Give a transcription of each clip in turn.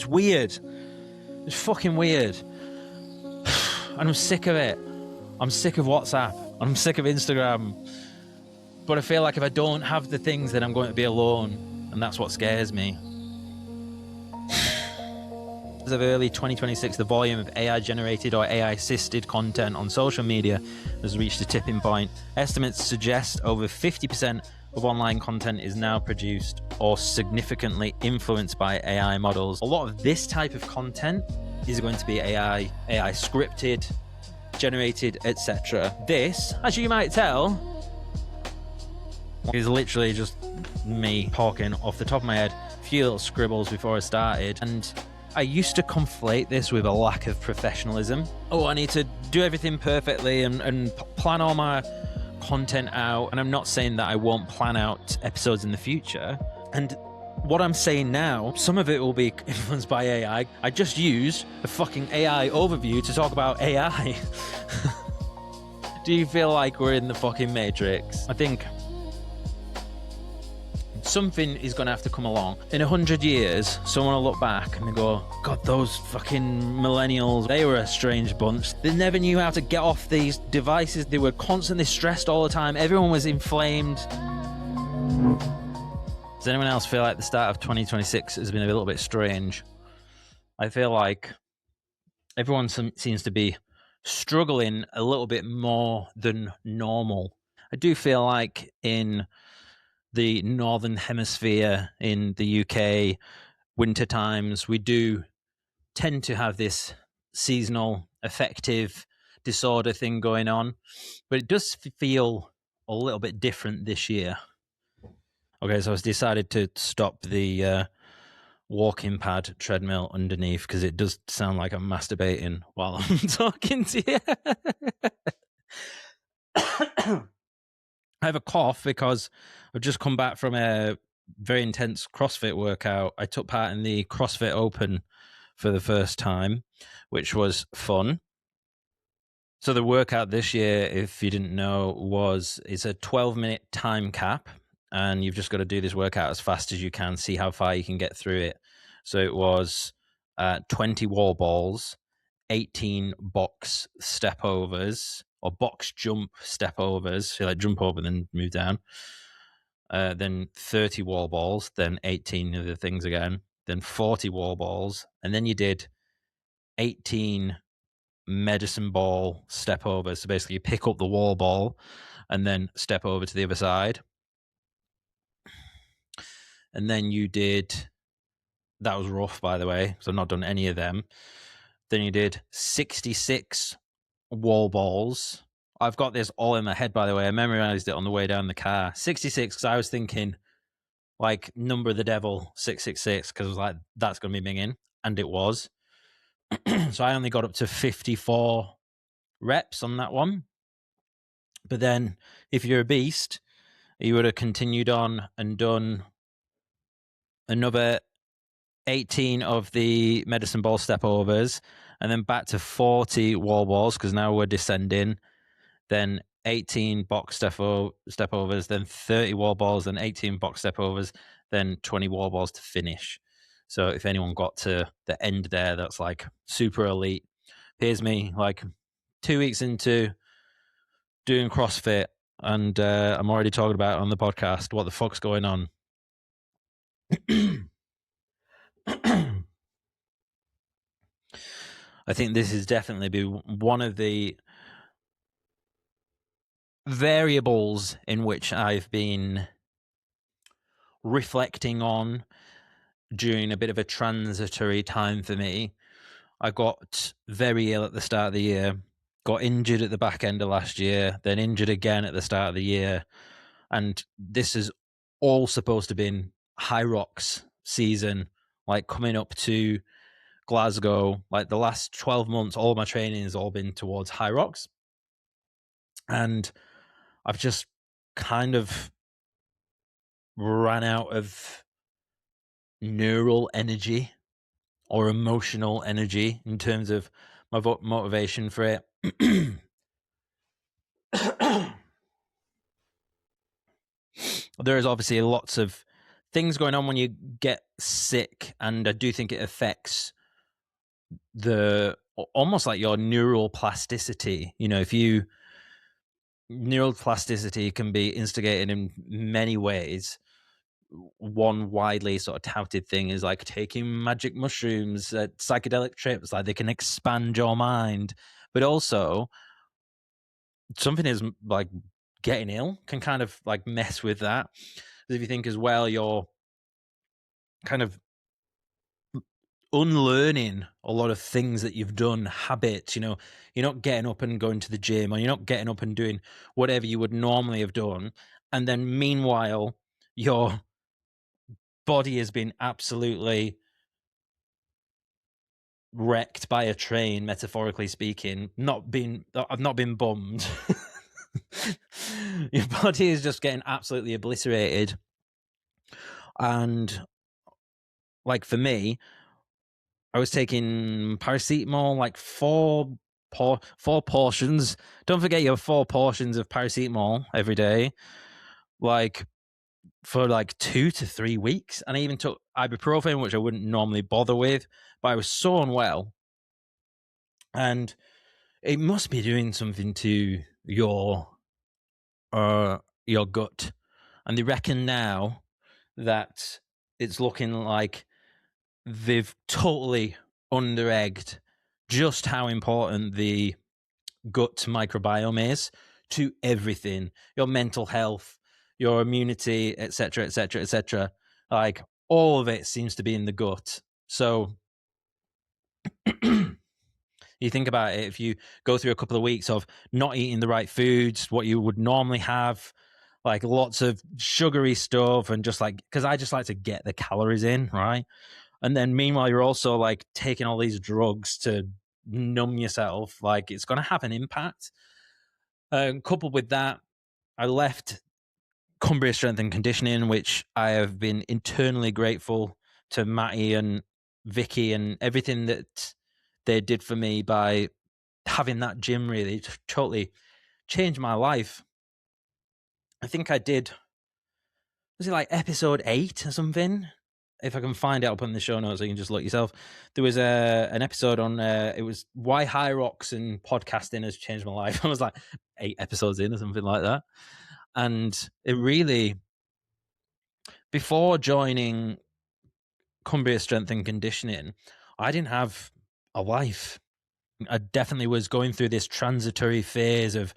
It's weird. It's fucking weird. And I'm sick of it. I'm sick of WhatsApp. I'm sick of Instagram. But I feel like if I don't have the things, then I'm going to be alone. And that's what scares me. As of early 2026, the volume of AI-generated or AI-assisted content on social media has reached a tipping point. Estimates suggest over 50% of online content is now produced or significantly influenced by AI models. A lot of this type of content is going to be AI scripted, generated, etc. This, as you might tell, is literally just me talking off the top of my head, a few little scribbles before I started, and I used to conflate this with a lack of professionalism. Oh, I need to do everything perfectly and plan all my content out. And I'm not saying that I won't plan out episodes in the future. And what I'm saying now, some of it will be influenced by AI. I just used a fucking AI overview to talk about AI. Do you feel like we're in the fucking Matrix? I think something is going to have to come along. In 100 years, someone will look back and they go, God, those fucking millennials, they were a strange bunch. They never knew how to get off these devices. They were constantly stressed all the time. Everyone was inflamed. Does anyone else feel like the start of 2026 has been a little bit strange? I feel like everyone seems to be struggling a little bit more than normal. I do feel like in the Northern Hemisphere, in the UK, winter times, we do tend to have this seasonal affective disorder thing going on, but it does feel a little bit different this year. Okay, so I decided to stop the walking pad treadmill underneath because it does sound like I'm masturbating while I'm talking to you. I have a cough because I've just come back from a very intense CrossFit workout. I took part in the CrossFit Open for the first time, which was fun. So the workout this year, if you didn't know, it's a 12-minute time cap, and you've just got to do this workout as fast as you can, see how far you can get through it. So it was 20 wall balls, 18 box step overs, or box jump step overs, so like jump over then move down, then 30 wall balls, then 18 of the things again, then 40 wall balls, and then you did 18 medicine ball step overs. So basically you pick up the wall ball and then step over to the other side, and then you did, that was rough by the way, so I've not done any of them. Then you did 66 wall balls. I've got this all in my head, by the way. I memorized it on the way down the car. 66, because I was thinking, like, number of the devil, 666, because I was like, that's going to be minging. And it was. So I only got up to 54 reps on that one. But then, if you're a beast, you would have continued on and done another 18 of the medicine ball step overs, and then back to 40 wall balls, because now we're descending, then 18 box step overs, then 30 wall balls, then 18 box step overs, then 20 wall balls to finish. So if anyone got to the end there, that's like super elite. Here's me like 2 weeks into doing CrossFit, and I'm already talking about it on the podcast. What the fuck's going on? I think this is definitely be one of the variables in which I've been reflecting on during a bit of a transitory time for me. I got very ill at the start of the year, got injured at the back end of last year, then injured again at the start of the year. And this is all supposed to have been high rocks season, like coming up to Glasgow. Like the last 12 months, all my training has all been towards high rocks. And I've just kind of ran out of neural energy or emotional energy in terms of my motivation for it. There is obviously lots of things going on when you get sick, and I do think it affects almost like your neural plasticity. If neural plasticity can be instigated in many ways. One widely sort of touted thing is like taking magic mushrooms, psychedelic trips, like they can expand your mind, but also something is like getting ill can kind of like mess with that. If you think as well, you're kind of unlearning a lot of things that you've done, habits. You're not getting up and going to the gym, or you're not getting up and doing whatever you would normally have done, and then meanwhile your body has been absolutely wrecked by a train, metaphorically speaking. I've not been bummed. Your body is just getting absolutely obliterated. And like for me, I was taking paracetamol, like four portions. Don't forget you have 4 portions of paracetamol every day, like for like 2 to 3 weeks. And I even took ibuprofen, which I wouldn't normally bother with, but I was so unwell. And it must be doing something to your gut. And they reckon now that it's looking like they've totally under-egged just how important the gut microbiome is to everything, your mental health, your immunity, etc., etc., etc. Like all of it seems to be in the gut. So you think about it, if you go through a couple of weeks of not eating the right foods, what you would normally have, like lots of sugary stuff, and just like, because I just like to get the calories in, right? And then meanwhile, you're also like taking all these drugs to numb yourself, like it's going to have an impact. Coupled with that, I left Cumbria Strength and Conditioning, which I have been internally grateful to Matty and Vicky and everything that they did for me by having that gym. Really totally changed my life. I think I did, was it like episode 8 or something? If I can find it, I'll put in the show notes so you can just look yourself. There was an episode on it was why high rocks and podcasting has changed my life. I was like 8 episodes in or something like that. And it really, before joining Cumbria Strength and Conditioning, I didn't have a life. I definitely was going through this transitory phase of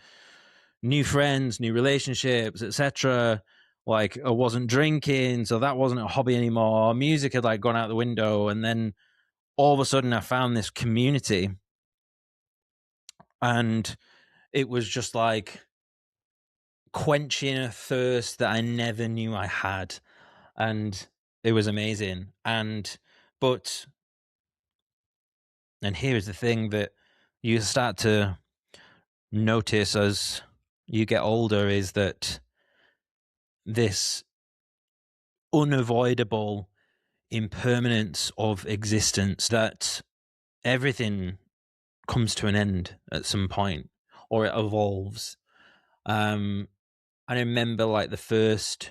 new friends, new relationships, etc. Like I wasn't drinking, so that wasn't a hobby anymore. Music had like gone out the window, and then all of a sudden I found this community, and it was just like quenching a thirst that I never knew I had, and it was amazing. And here's the thing that you start to notice as you get older is that this unavoidable impermanence of existence, that everything comes to an end at some point, or it evolves. I remember like the first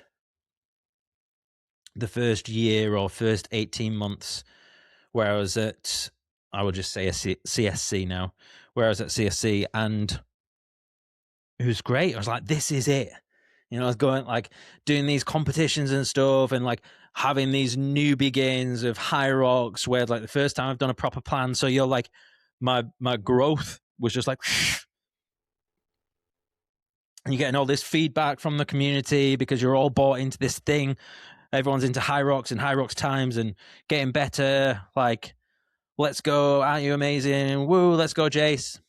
year or first 18 months where I was at, I would just say a CSC now, where I was at CSC, and it was great. I was like, this is it. I was going like doing these competitions and stuff, and like having these new begins of high rocks where like the first time I've done a proper plan. So you're like, my growth was just like, and you're getting all this feedback from the community because you're all bought into this thing. Everyone's into high rocks and high rocks times and getting better. Like, let's go. Aren't you amazing? Woo, let's go, Jace.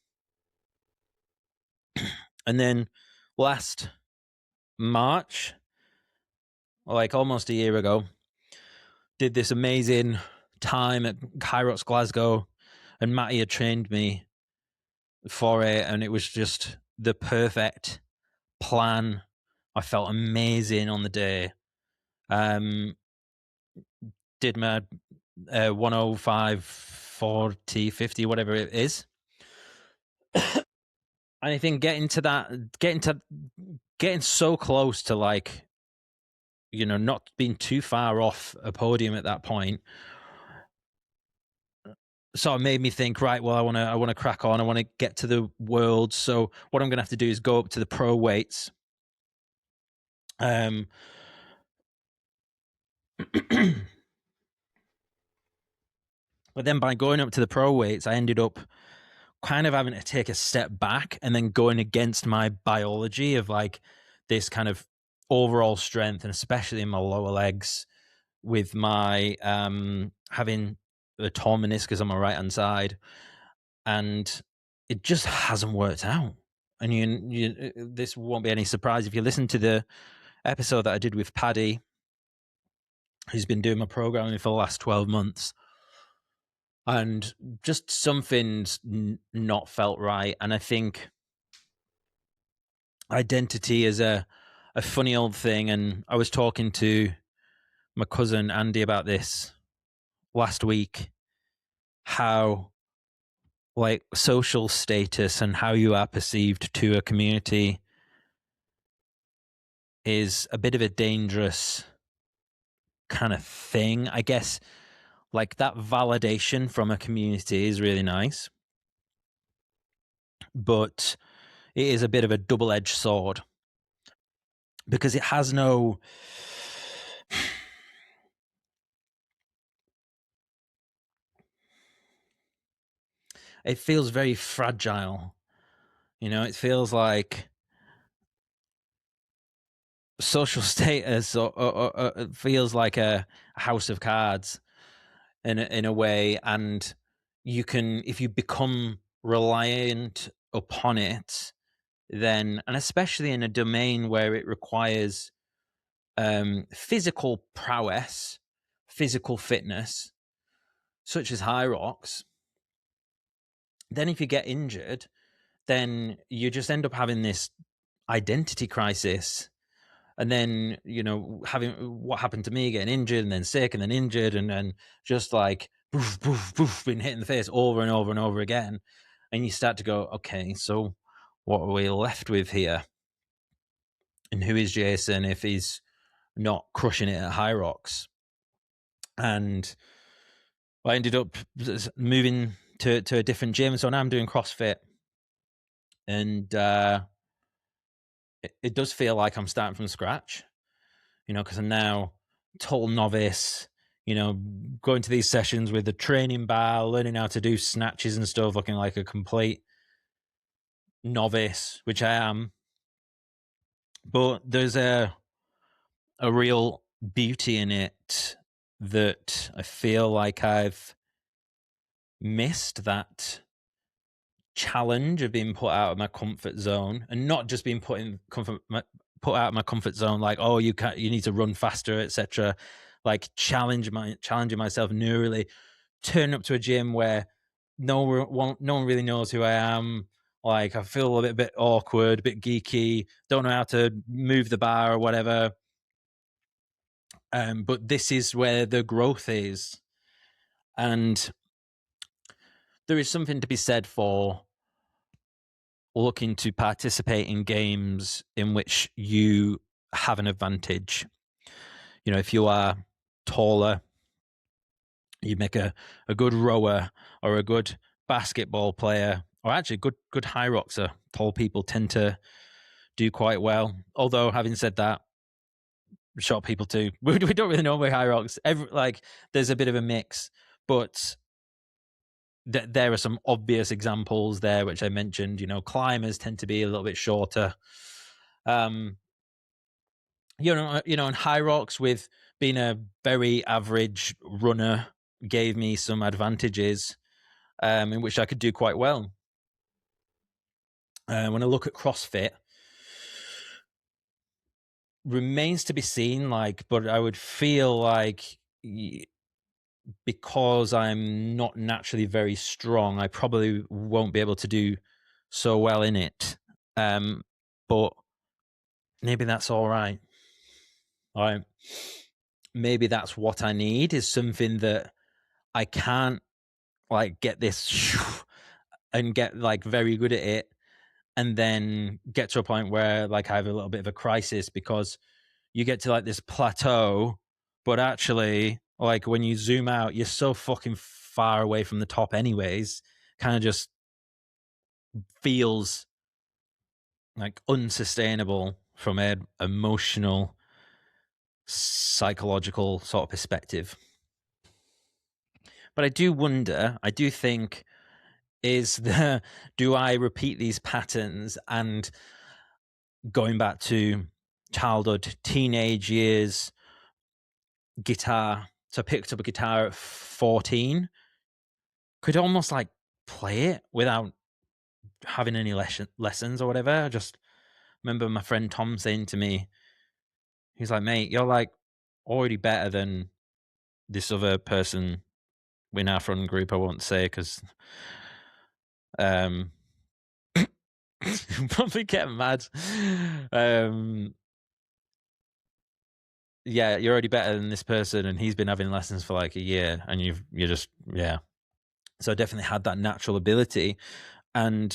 And then last March, like almost a year ago, did this amazing time at High Rocks Glasgow, and Matty had trained me for it, and it was just the perfect plan. I felt amazing on the day. Did my 105, 40, 50, whatever it is. And I think getting so close to like not being too far off a podium at that point, sort of made me think, right, well, I want to crack on. I want to get to the world. So what I'm going to have to do is go up to the pro weights. But then by going up to the pro weights, I ended up kind of having to take a step back and then going against my biology of like this kind of overall strength, and especially in my lower legs with my having the torn meniscus on my right hand side, and it just hasn't worked out. And this won't be any surprise if you listen to the episode that I did with Paddy, who's been doing my programming for the last 12 months. And just something's not felt right. And I think identity is a funny old thing. And I was talking to my cousin Andy about this last week, how like social status and how you are perceived to a community is a bit of a dangerous kind of thing. I guess like that validation from a community is really nice, but it is a bit of a double-edged sword because it has no it feels very fragile. It feels like social status or it feels like a house of cards in a way, and you can, if you become reliant upon it, then, and especially in a domain where it requires physical prowess, physical fitness, such as high rocks, then if you get injured, then you just end up having this identity crisis. And then, having what happened to me, getting injured and then sick and then injured and then just like boof, boof, boof, being hit in the face over and over and over again. And you start to go, okay, so what are we left with here? And who is Jason if he's not crushing it at high rocks? And I ended up moving to a different gym. So now I'm doing CrossFit. And it does feel like I'm starting from scratch, because I'm now total novice, going to these sessions with the training bar, learning how to do snatches and stuff, looking like a complete novice, which I am. But there's a real beauty in it that I feel like I've missed, that challenge of being put out of my comfort zone, and not just being put out of my comfort zone, like, oh, you need to run faster, etc. Like challenging myself neurally, turn up to a gym where no one really knows who I am. Like I feel a bit awkward, a bit geeky, don't know how to move the bar or whatever. But this is where the growth is. And there is something to be said for looking to participate in games in which you have an advantage. If you are taller, you make a good rower or a good basketball player, or actually good high roxer. Tall people tend to do quite well. Although, having said that, short people too. We don't really know about high rocks. There's a bit of a mix, but there are some obvious examples there, which I mentioned. Climbers tend to be a little bit shorter. And high rocks, with being a very average runner, gave me some advantages in which I could do quite well. When I look at CrossFit, remains to be seen, but I would feel like because I'm not naturally very strong, I probably won't be able to do so well in it. But maybe that's all right. Maybe that's what I need, is something that I can't get this and get very good at it, and then get to a point where I have a little bit of a crisis because you get to like this plateau, but actually, like when you zoom out, you're so fucking far away from the top, anyways. Kind of just feels like unsustainable from an emotional, psychological sort of perspective. But I do wonder, I do think, do I repeat these patterns and going back to childhood, teenage years, guitar. So I picked up a guitar at 14. Could almost like play it without having any lessons or whatever. I just remember my friend Tom saying to me, he's like, mate, you're like already better than this other person in our front group. I won't say because probably get mad. Yeah, you're already better than this person, and he's been having lessons for like a year, and you're just, yeah. So I definitely had that natural ability, and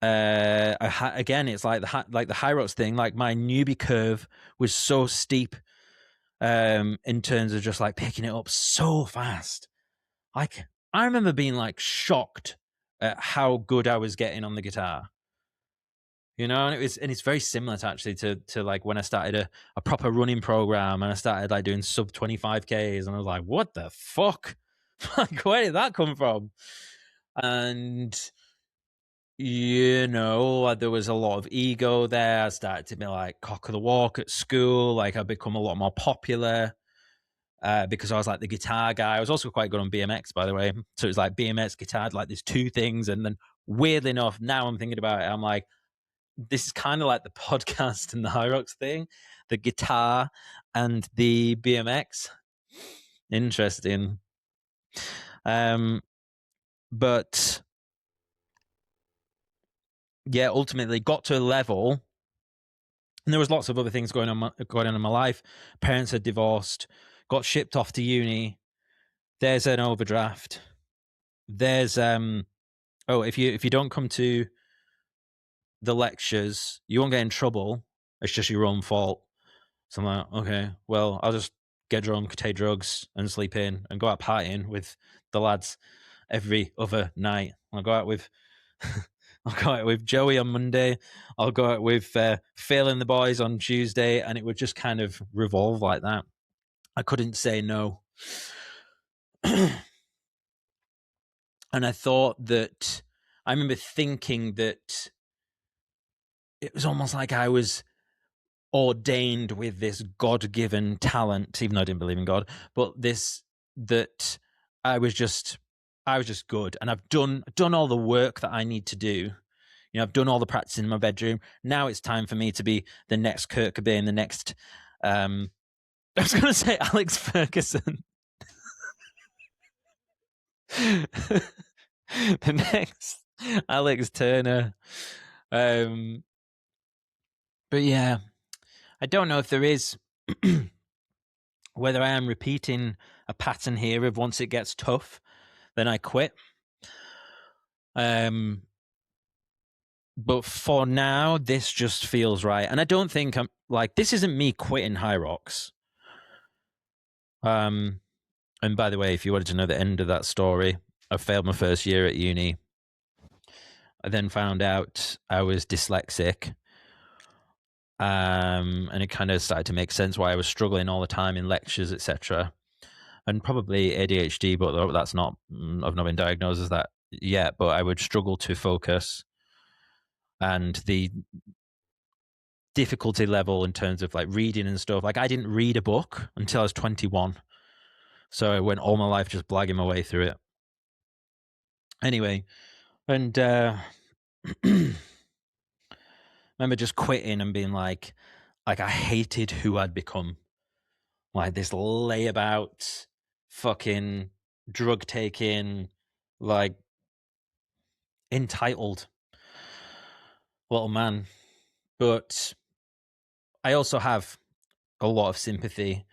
again, it's like the high rocks thing. Like my newbie curve was so steep, in terms of just like picking it up so fast. Like I remember being like shocked at how good I was getting on the guitar. You know, and it's very similar to actually to like when I started a proper running program and I started like doing sub 25Ks and I was like, what the fuck? Like, where did that come from? And you know, there was a lot of ego there. I started to be like cock of the walk at school. Like I've become a lot more popular because I was like the guitar guy. I was also quite good on BMX, by the way. So it was like BMX, guitar, like there's two things. And then weirdly enough, now I'm thinking about it, I'm like, this is kind of like the podcast and the High Rocks thing, the guitar and the BMX. Interesting. But yeah, ultimately got to a level, and there was lots of other things going on in my life. Parents had divorced, got shipped off to uni. There's an overdraft. There's if you don't come to the lectures, you won't get in trouble. It's just your own fault. So I'm like, okay, well, I'll just get drunk, take drugs, and sleep in, and go out partying with the lads every other night. I'll go out with Joey on Monday. I'll go out with Phil and the boys on Tuesday, and it would just kind of revolve like that. I couldn't say no. And I thought that, I remember thinking that it was almost like I was ordained with this God-given talent, even though I didn't believe in God, but that I was just good, and I've done all the work that I need to do. You know, I've done all the practice in my bedroom. Now it's time for me to be the next Kurt Cobain, the next I was going to say Alex Ferguson. The next Alex Turner. But yeah, I don't know if there is whether I am repeating a pattern here of once it gets tough, then I quit. But for now, this just feels right. And I don't think I'm like, this isn't me quitting High Rocks. And by the way, if you wanted to know the end of that story, I failed my first year at uni. I then found out I was dyslexic. And it kind of started to make sense why I was struggling all the time in lectures, etc. And probably ADHD, but that's not, I've not been diagnosed as that yet, but I would struggle to focus. And the difficulty level in terms of like reading and stuff, like I didn't read a book until I was 21. So I went all my life just blagging my way through it. Anyway, and remember just quitting and being like I hated who I'd become. Like this layabout, fucking drug taking, like entitled little man. But I also have a lot of sympathy,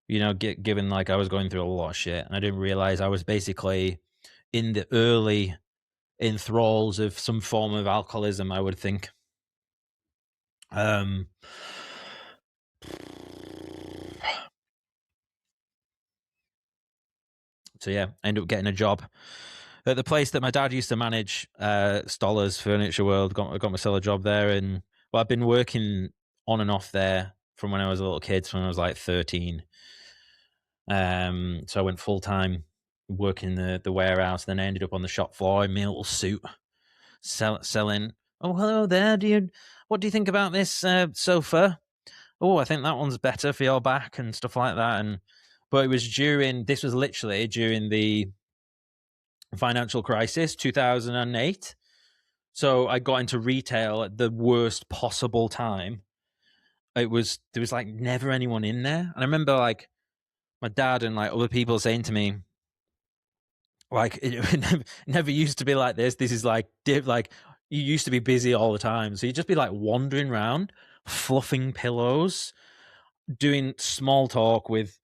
you know, given like I was going through a lot of shit, and I didn't realize I was basically in the early enthralls of some form of alcoholism, I would think. So yeah, I ended up getting a job at the place that my dad used to manage, Stoller's Furniture World. Got myself a job there, and well, I've been working on and off there from when I was a little kid, from when I was like 13. So I went full time working the warehouse. Then I ended up on the shop floor in my little suit, selling. Oh, hello there. What do you think about this sofa? Oh, I think that one's better for your back and stuff like that. But it was this was literally during the financial crisis, 2008. So I got into retail at the worst possible time. There was like never anyone in there, and I remember like my dad and like other people saying to me, like it never used to be like this. This is like like you used to be busy all the time, so you'd just be like wandering around, fluffing pillows, doing small talk with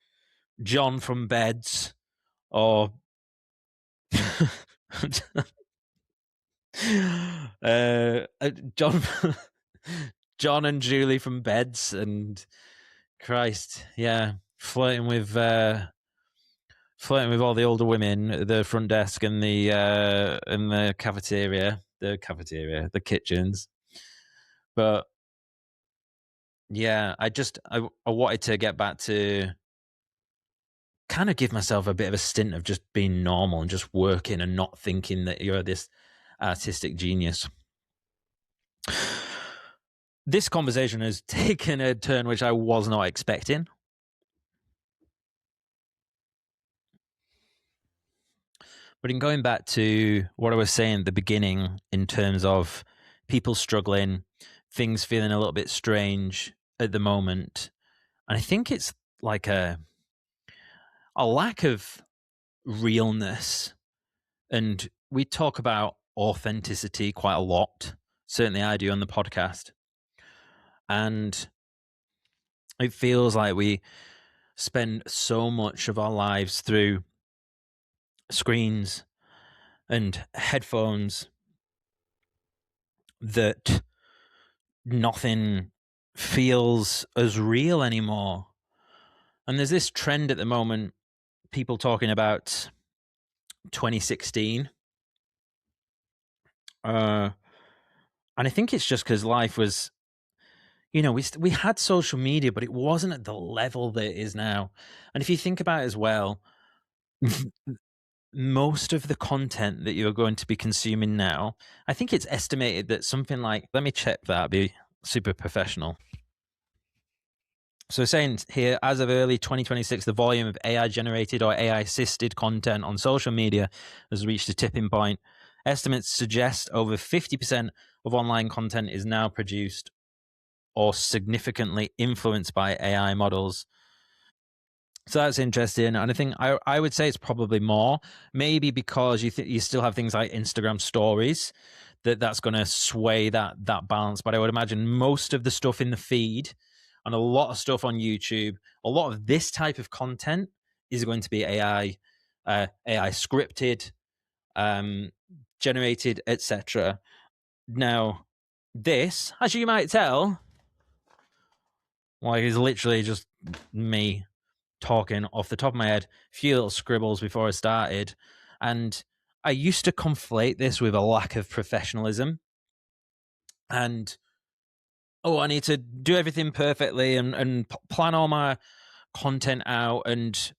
John from Beds or John John and Julie from Beds, and Christ, yeah, flirting with all the older women at the front desk and the the kitchens. But yeah, I wanted to get back to kind of give myself a bit of a stint of just being normal and just working and not thinking that you're this artistic genius. This conversation has taken a turn which I was not expecting. But in going back to what I was saying at the beginning, in terms of people struggling, things feeling a little bit strange at the moment, and I think it's like a lack of realness. And we talk about authenticity quite a lot. Certainly I do on the podcast. And it feels like we spend so much of our lives through screens and headphones that nothing feels as real anymore. And there's this trend at the moment, people talking about 2016. And I think it's just because life was, we had social media, but it wasn't at the level that it is now. And if you think about it as well, most of the content that you're going to be consuming now, I think it's estimated that something like, let me check that, be super professional. So saying here, as of early 2026, the volume of AI generated or AI assisted content on social media has reached a tipping point. Estimates suggest over 50% of online content is now produced or significantly influenced by AI models. So that's interesting, and I think I would say it's probably more, maybe because you still have things like Instagram stories that's going to sway that balance. But I would imagine most of the stuff in the feed and a lot of stuff on YouTube, a lot of this type of content is going to be AI scripted, generated, etc. Now, this, as you might tell, is literally just me talking off the top of my head, a few little scribbles before I started. And I used to conflate this with a lack of professionalism. And, I need to do everything perfectly and plan all my content out. And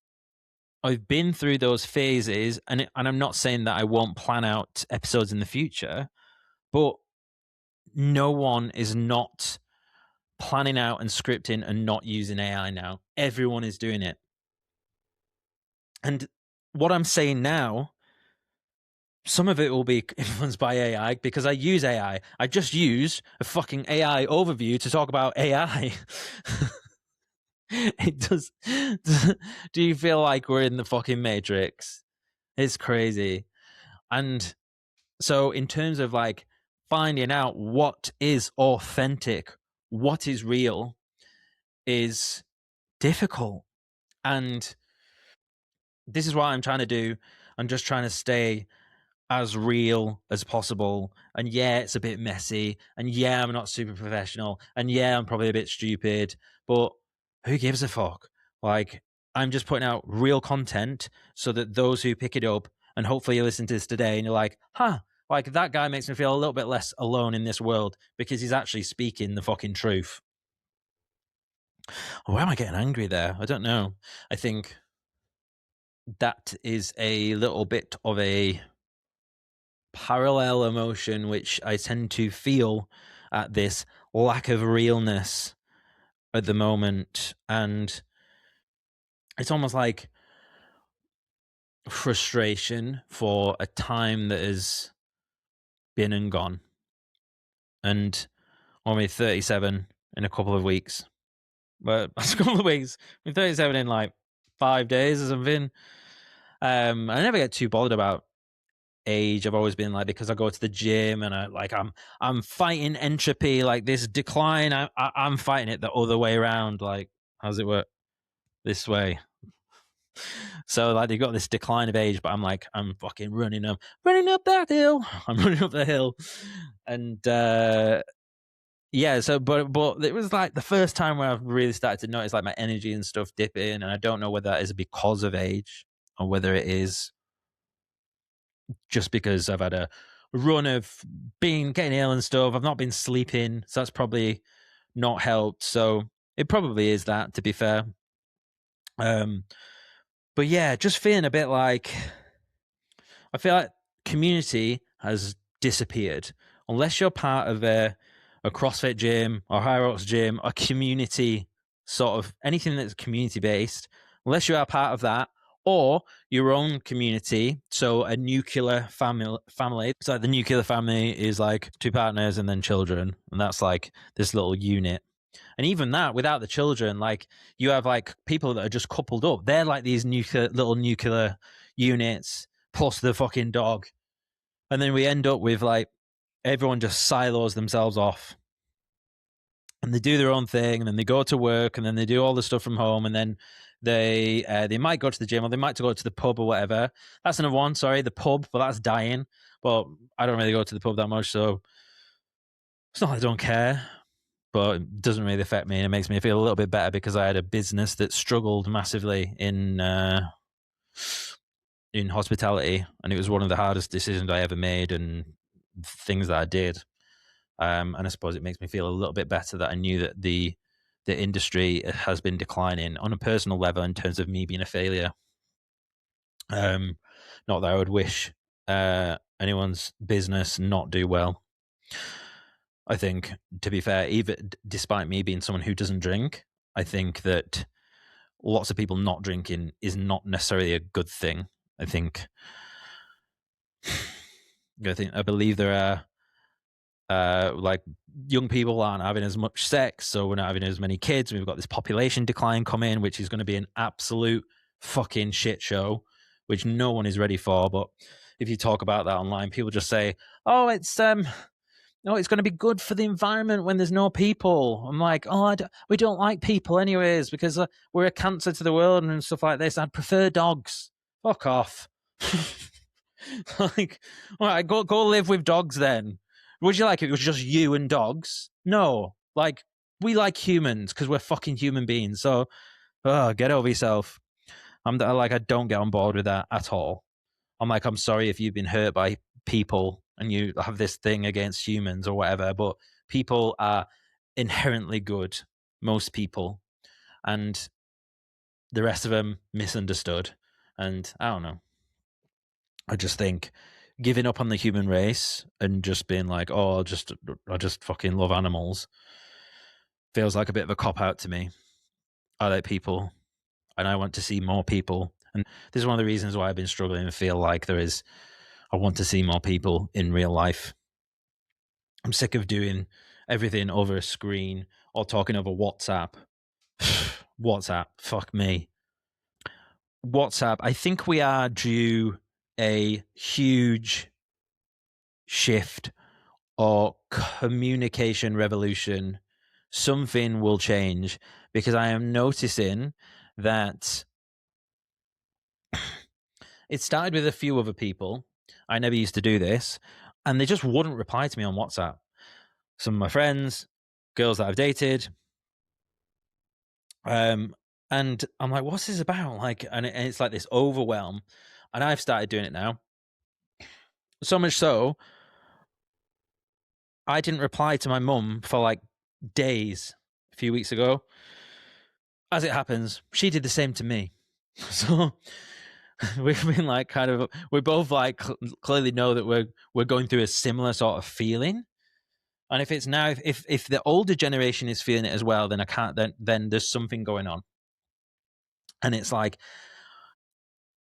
I've been through those phases. And I'm not saying that I won't plan out episodes in the future, but no one is not planning out and scripting and not using AI now. Everyone is doing it. And what I'm saying now, some of it will be influenced by AI because I use AI. I just use a fucking AI overview to talk about AI. It does. Do you feel like we're in the fucking Matrix? It's crazy. And so, in terms of like finding out what is authentic, what is real, is difficult. And this is what I'm trying to do. I'm just trying to stay as real as possible. And yeah, it's a bit messy. And yeah, I'm not super professional. And yeah, I'm probably a bit stupid. But who gives a fuck? Like, I'm just putting out real content so that those who pick it up, and hopefully you listen to this today and you're like, huh, like that guy makes me feel a little bit less alone in this world because he's actually speaking the fucking truth. Why am I getting angry there? I don't know. I think that is a little bit of a parallel emotion which I tend to feel at this lack of realness at the moment. And it's almost like frustration for a time that has been and gone. And only 37 in a couple of weeks. But a couple of weeks. I'm 37 in like 5 days or something. I never get too bothered about age. I've always been like, because I go to the gym and I'm fighting entropy, like this decline. I'm fighting it the other way around. Like, how's it work? This way. So like they've got this decline of age, but I'm fucking running up that hill. I'm running up the hill, and yeah. So, but it was like the first time where I've really started to notice like my energy and stuff dipping, and I don't know whether that is because of age or whether it is just because I've had a run of getting ill and stuff. I've not been sleeping, so that's probably not helped. So it probably is that, to be fair. But yeah, just feeling a bit like I feel like community has disappeared. Unless you're part of a CrossFit gym or High Rocks gym, a community sort of anything that's community based, unless you are part of that, or your own community. So a nuclear family. So the nuclear family is like 2 partners and then children, and that's like this little unit. And even that, without the children, like you have like people that are just coupled up. They're like these little nuclear units plus the fucking dog. And then we end up with like everyone just silos themselves off. And they do their own thing, and then they go to work, and then they do all the stuff from home, and then they might go to the gym, or they might go to the pub or whatever. That's another one. Sorry, the pub, but that's dying. But I don't really go to the pub that much, so it's not like I don't care. But it doesn't really affect me, and it makes me feel a little bit better because I had a business that struggled massively in hospitality, and it was one of the hardest decisions I ever made, and things that I did. And I suppose it makes me feel a little bit better that I knew that the industry has been declining on a personal level in terms of me being a failure. Not that I would wish anyone's business not do well. I think, to be fair, even despite me being someone who doesn't drink, I think that lots of people not drinking is not necessarily a good thing. I believe there are like young people aren't having as much sex, so we're not having as many kids. We've got this population decline coming, which is going to be an absolute fucking shit show, which no one is ready for. But if you talk about that online, people just say, "Oh, it's it's going to be good for the environment when there's no people." I'm like, "Oh, we don't like people anyways because we're a cancer to the world and stuff like this. I'd prefer dogs. Fuck off." Like, all right, go live with dogs then. Would you like it was just you and dogs? No, like we like humans because we're fucking human beings. So, get over yourself. I don't get on board with that at all. I'm sorry if you've been hurt by people and you have this thing against humans or whatever, but people are inherently good. Most people, and the rest of them misunderstood. And I don't know. I just think giving up on the human race and just being like, "Oh, I just fucking love animals," feels like a bit of a cop out to me. I like people, and I want to see more people. And this is one of the reasons why I've been struggling to feel like I want to see more people in real life. I'm sick of doing everything over a screen or talking over WhatsApp. WhatsApp, fuck me. WhatsApp, I think we are due a huge shift or communication revolution. Something will change because I am noticing that it started with a few other people. I never used to do this, and they just wouldn't reply to me on WhatsApp. Some of my friends, girls that I've dated, and And I'm like, what's this about? Like, and it's like this overwhelm. And I've started doing it now. So much so, I didn't reply to my mum for like days a few weeks ago. As it happens, she did the same to me. So we've been like kind of, we both like clearly know that we're going through a similar sort of feeling. And if it's now, if the older generation is feeling it as well, then I can't, then there's something going on. And it's like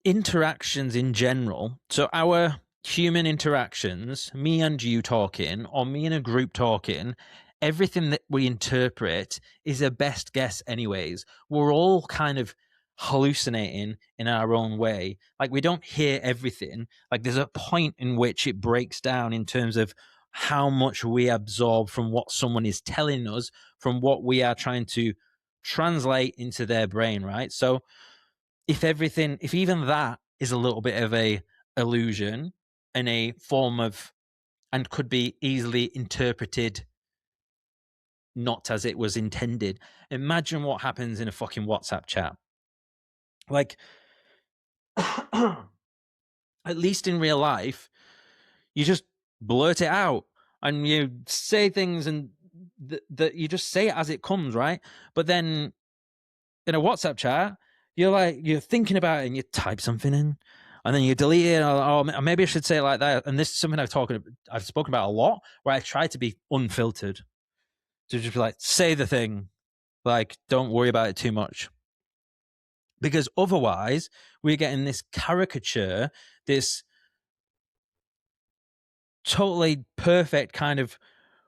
interactions in general. So our human interactions, me and you talking, or me and a group talking, everything that we interpret is a best guess anyways. We're all kind of hallucinating in our own way. Like we don't hear everything. Like there's a point in which it breaks down in terms of how much we absorb from what someone is telling us, from what we are trying to translate into their brain, right? So if even that is a little bit of a illusion and a form of, and could be easily interpreted not as it was intended, imagine what happens in a fucking WhatsApp chat. Like, at least in real life, you just blurt it out and you say things and that you just say it as it comes, right? But then in a WhatsApp chat, you're thinking about it and you type something in and then you delete it. Or maybe I should say it like that. And this is something I've spoken about a lot, where I try to be unfiltered, to just be like, say the thing, like don't worry about it too much, because otherwise we're getting this caricature, this totally perfect kind of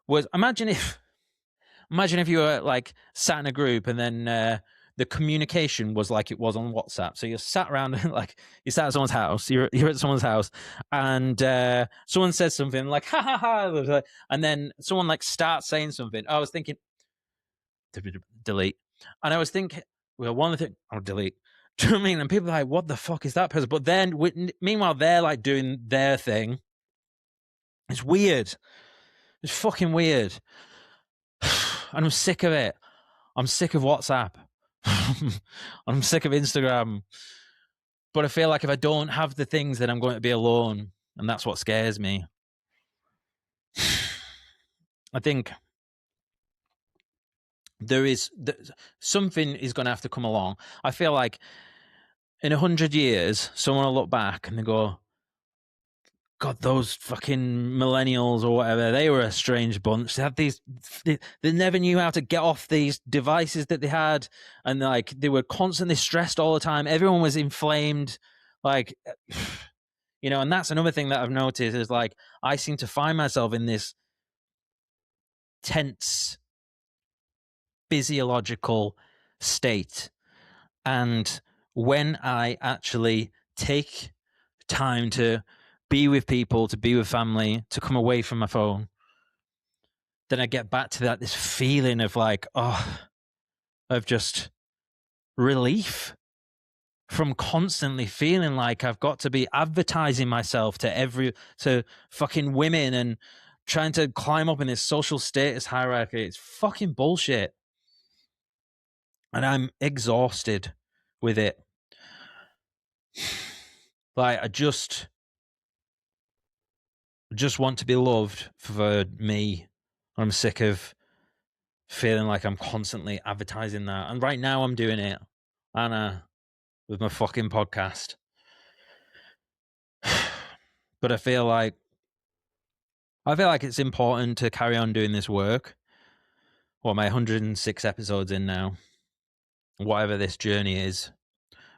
was. Imagine if you were like sat in a group and then the communication was like it was on WhatsApp. So you're sat around like you sat at someone's house, you're at someone's house, and someone says something like ha ha ha, and then someone like starts saying something. I was thinking delete, and I was thinking, well, one of the things I'll delete. Do you know what I mean? And people are like, what the fuck is that person? But then meanwhile they're like doing their thing. It's weird. It's fucking weird. And I'm sick of it. I'm sick of WhatsApp. I'm sick of Instagram. But I feel like if I don't have the things, then I'm going to be alone. And that's what scares me. I think something is going to have to come along. I feel like in 100 years, someone will look back and they go, God, those fucking millennials or whatever, they were a strange bunch. They had they never knew how to get off these devices that they had. And like, they were constantly stressed all the time. Everyone was inflamed. Like, and that's another thing that I've noticed is like, I seem to find myself in this tense physiological state. And when I actually take time to be with people, to be with family, to come away from my phone, then I get back to this feeling of like, of just relief from constantly feeling like I've got to be advertising myself to fucking women and trying to climb up in this social status hierarchy. It's fucking bullshit. And I'm exhausted with it. Like, I just want to be loved for me. I'm sick of feeling like I'm constantly advertising that. And right now I'm doing it, Anna, with my fucking podcast. But I feel like it's important to carry on doing this work. What, my 106 episodes in now? Whatever this journey is,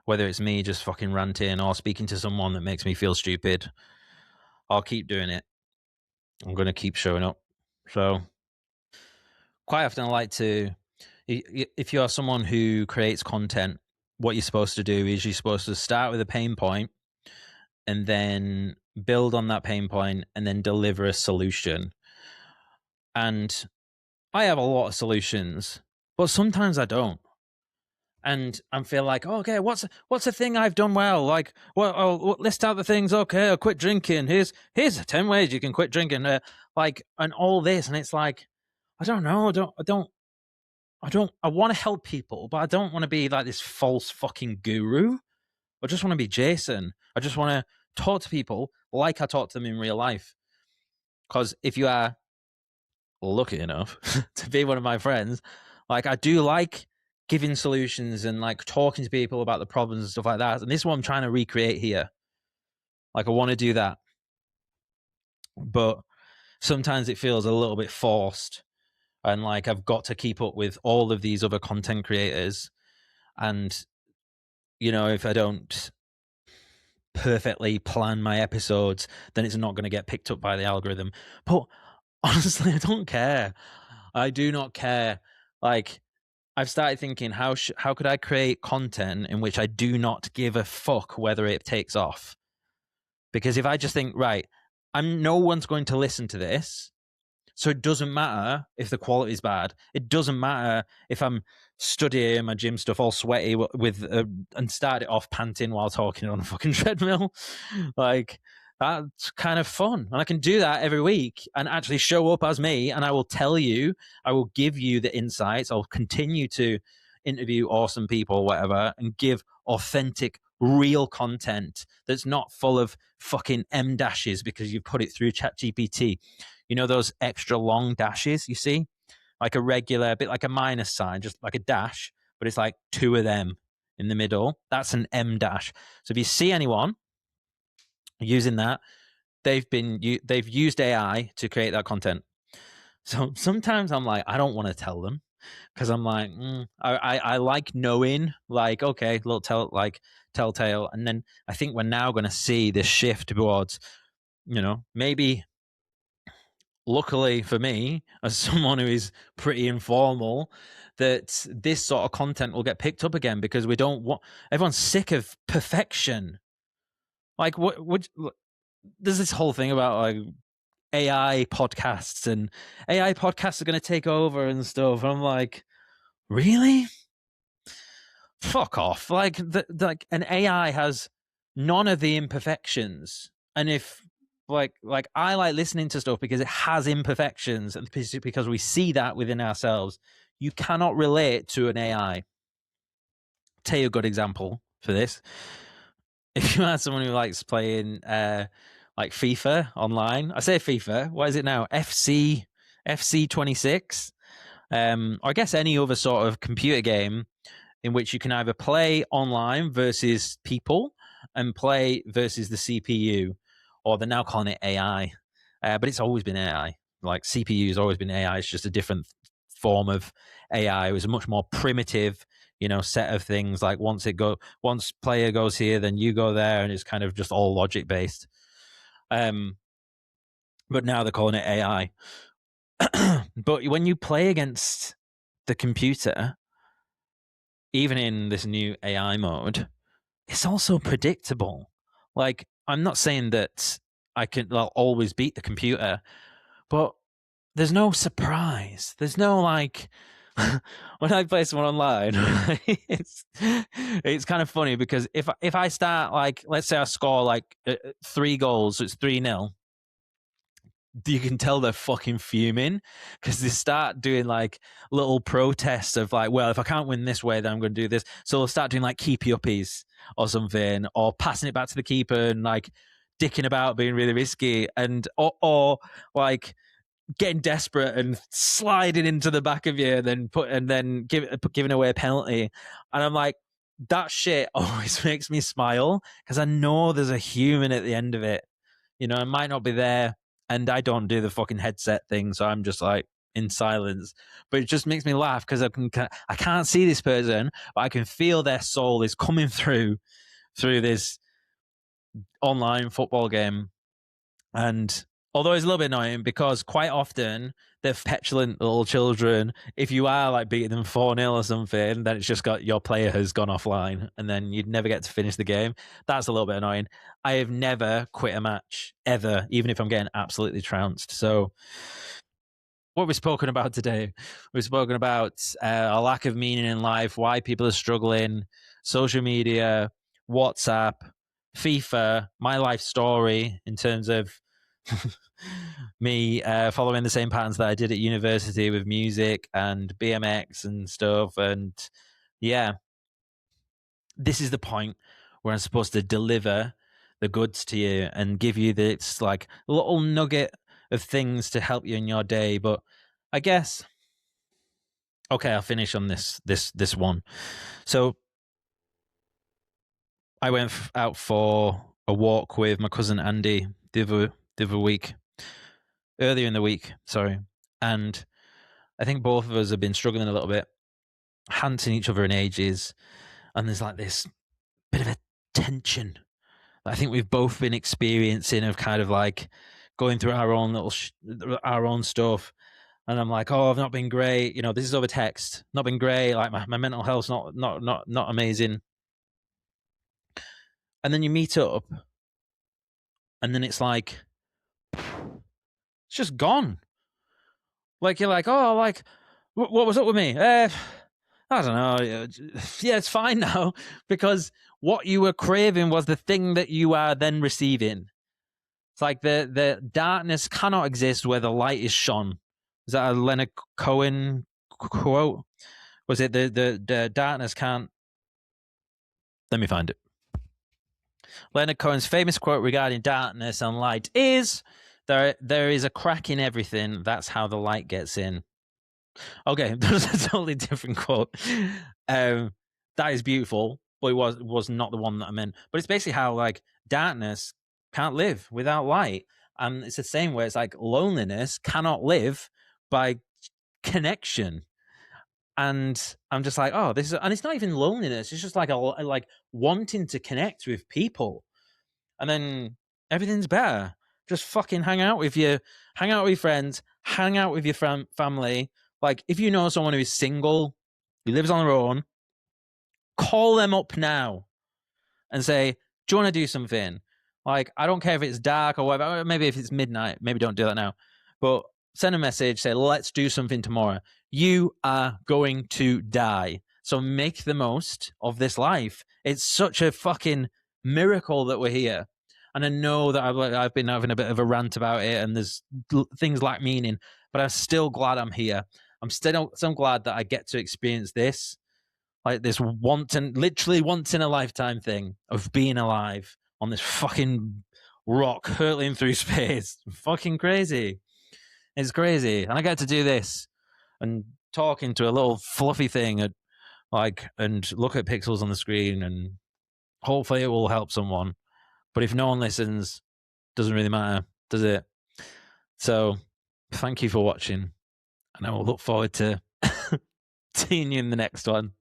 whether it's me just fucking ranting or speaking to someone that makes me feel stupid, I'll keep doing it. I'm going to keep showing up. So quite often I like to, if you're someone who creates content, what you're supposed to do is you're supposed to start with a pain point and then build on that pain point and then deliver a solution. And I have a lot of solutions, but sometimes I don't. And I feel like, okay, what's a thing I've done well? Like, well, I'll list out the things. Okay, I'll quit drinking. Here's 10 ways you can quit drinking. And all this, and it's like, I don't know. I want to help people, but I don't want to be like this false fucking guru. I just want to be Jason. I just want to talk to people like I talk to them in real life. Because if you are lucky enough to be one of my friends, like I do like giving solutions and like talking to people about the problems and stuff like that. And this is what I'm trying to recreate here. Like I want to do that. But sometimes it feels a little bit forced. And like I've got to keep up with all of these other content creators. And, you know, if I don't perfectly plan my episodes, then it's not going to get picked up by the algorithm. But honestly, I don't care. I do not care. Like, I've started thinking, how could I create content in which I do not give a fuck whether it takes off? Because if I just think, right, no one's going to listen to this, so it doesn't matter if the quality is bad. It doesn't matter if I'm studying my gym stuff all sweaty with and start it off panting while talking on a fucking treadmill. Like that's kind of fun, and I can do that every week and actually show up as me. And I will tell you, I will give you the insights. I'll continue to interview awesome people, whatever, and give authentic, real content that's not full of fucking M dashes because you put it through ChatGPT. You know those extra long dashes you see? Like a regular, a bit like a minus sign, just like a dash, but it's like two of them in the middle. That's an M dash. So if you see anyone using that, they've used AI to create that content. So sometimes I'm like, I don't want to tell them because I'm like, I like knowing, like, okay, little telltale, and then I think we're now going to see this shift towards, you know, maybe luckily for me, as someone who is pretty informal, that this sort of content will get picked up again because we don't want everyone's sick of perfection. Like, what there's this whole thing about like AI podcasts and AI podcasts are going to take over and stuff. And I'm like, really? Fuck off! Like, like an AI has none of the imperfections, and if like I like listening to stuff because it has imperfections, and because we see that within ourselves. You cannot relate to an AI. I'll tell you a good example for this. If you had someone who likes playing like FIFA online, I say FIFA. What is it now? FC 26. Or I guess any other sort of computer game in which you can either play online versus people and play versus the CPU, or they're now calling it AI. But it's always been AI. Like CPU has always been AI. It's just a different form of AI. It was a much more primitive, you know, set of things. Like once player goes here, then you go there, and it's kind of just all logic based. But now they're calling it AI. But when you play against the computer, even in this new AI mode, it's also predictable. Like, I'm not saying that I'll always beat the computer, but there's no surprise. There's no like when I play someone online, it's kind of funny because if I start like, let's say I score like 3 goals, so it's 3-0. You can tell they're fucking fuming because they start doing like little protests of like, well, if I can't win this way, then I'm going to do this. So they'll start doing like keepy uppies or something, or passing it back to the keeper and like dicking about, being really risky, and or like getting desperate and sliding into the back of you, and then giving away a penalty. And I'm like, that shit always makes me smile because I know there's a human at the end of it. You know, I might not be there, and I don't do the fucking headset thing, so I'm just like in silence. But it just makes me laugh because I can't see this person, but I can feel their soul is coming through this online football game. And although it's a little bit annoying because quite often they're petulant little children. If you are like beating them 4-0 or something, then it's just got your player has gone offline and then you'd never get to finish the game. That's a little bit annoying. I have never quit a match ever, even if I'm getting absolutely trounced. So what we've spoken about today, we've spoken about a lack of meaning in life, why people are struggling, social media, WhatsApp, FIFA, my life story in terms of Me following the same patterns that I did at university with music and BMX and stuff. And yeah, this is the point where I'm supposed to deliver the goods to you and give you this like little nugget of things to help you in your day. But I guess, okay, I'll finish on this one. So I went out for a walk with my cousin Andy the other week, earlier in the week, sorry. And I think both of us have been struggling a little bit, hadn't seen each other in ages. And there's like this bit of a tension that I think we've both been experiencing of kind of like going through our own our own stuff. And I'm like, oh, I've not been great. You know, this is over text. Not been great. Like my mental health's not amazing. And then you meet up, and then it's like, it's just gone. Like you're like, oh, like what was up with me? I don't know. Yeah, it's fine now because what you were craving was the thing that you are then receiving. It's like the darkness cannot exist where the light is shone. Is that a Leonard Cohen quote? Was it the darkness can't? Let me find it. Leonard Cohen's famous quote regarding darkness and light is, there is a crack in everything. That's how the light gets in. Okay, there's a totally different quote. That is beautiful, but it was not the one that I meant. But it's basically how like darkness can't live without light, and it's the same way. It's like loneliness cannot live by connection. And I'm just like, oh, this is, and it's not even loneliness. It's just like like wanting to connect with people, and then everything's better. Just fucking hang out with your friends, hang out with your family. Like, if you know someone who is single, who lives on their own, call them up now and say, do you want to do something? Like, I don't care if it's dark or whatever. Maybe if it's midnight, maybe don't do that now. But send a message, say, let's do something tomorrow. You are going to die. So make the most of this life. It's such a fucking miracle that we're here. And I know that I've been having a bit of a rant about it and there's things lack meaning, but I'm still glad I'm here. I'm still so glad that I get to experience this, like this literally once in a lifetime thing of being alive on this fucking rock hurtling through space. Fucking crazy. It's crazy. And I get to do this and talk into a little fluffy thing and look at pixels on the screen, and hopefully it will help someone. But if no one listens, doesn't really matter, does it? So thank you for watching, and I will look forward to seeing you in the next one.